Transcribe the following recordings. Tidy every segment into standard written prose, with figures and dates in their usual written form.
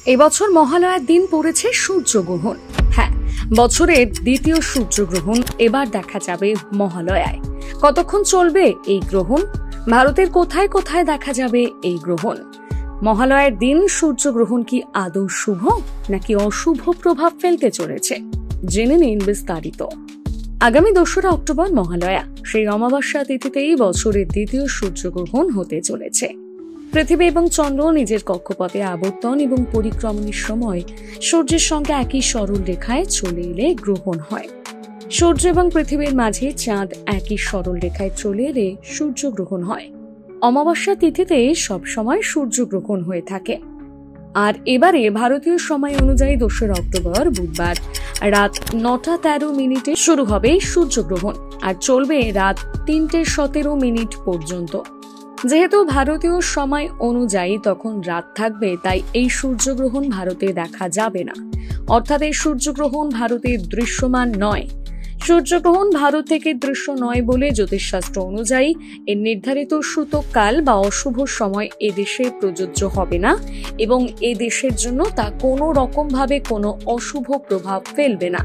এবছর মহালয়ার দিন পড়েছে সূর্যগ্রহণ। হ্যাঁ, বছরের দ্বিতীয় সূর্যগ্রহণ এবার দেখা যাবে মহালয়ায়। কতক্ষণ চলবে এই গ্রহণ? ভারতের কোথায় কোথায় দেখা যাবে এই গ্রহণ? মহালয়ার দিন সূর্যগ্রহণ কি আদৌ শুভ নাকি অশুভ প্রভাব ফেলতে চলেছে? জেনে নিন বিস্তারিত। আগামী 2রা অক্টোবর মহালয়া। সেই অমাবস্যা তিথিতেই বছরের দ্বিতীয় সূর্যগ্রহণ হতে চলেছে। পৃথিবী এবং চন্দ্র নিজের কক্ষপথে আবর্তন এবং পরিক্রমণের সময় সূর্যের সঙ্গে একই সরল রেখায় চলে এলে গ্রহণ হয়। সূর্য এবং পৃথিবীর মাঝে চাঁদ একই সরল রেখায় চলে এলে সূর্যগ্রহণ হয়। অমাবস্যা তিথিতে সবসময় সূর্যগ্রহণ হয়ে থাকে। আর এবারে ভারতীয় সময় অনুযায়ী 2রা অক্টোবর বুধবার রাত 9টা 13 মিনিটে শুরু হবে সূর্যগ্রহণ আর চলবে রাত 3টে 17 মিনিট পর্যন্ত। যেহেতু ভারতীয় সময় অনুযায়ী তখন রাত থাকবে, তাই এই সূর্যগ্রহণ ভারতে দেখা যাবে না। অর্থাৎ এই সূর্যগ্রহণ ভারতে দৃশ্যমান নয়। সূর্যগ্রহণ ভারত থেকে দৃশ্য নয় বলে জ্যোতিষশাস্ত্র অনুযায়ী এর নির্ধারিত সূতককাল বা অশুভ সময় এদেশে প্রযোজ্য হবে না এবং এ দেশের জন্য তা কোনো রকম ভাবে কোনো অশুভ প্রভাব ফেলবে না।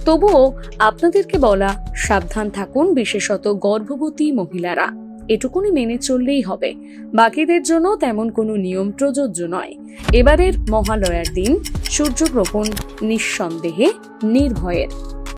তবুও আপনাদেরকে বলা, সাবধান থাকুন, বিশেষত গর্ভবতী মহিলারা। এটুকুনি মেনে চললেই হবে। বাকিদের জন্য তেমন কোনো নিয়ম প্রযোজ্য নয়। এবারের মহালয়ার দিন সূর্যগ্রহণ নিঃসন্দেহে নির্ভয়ের।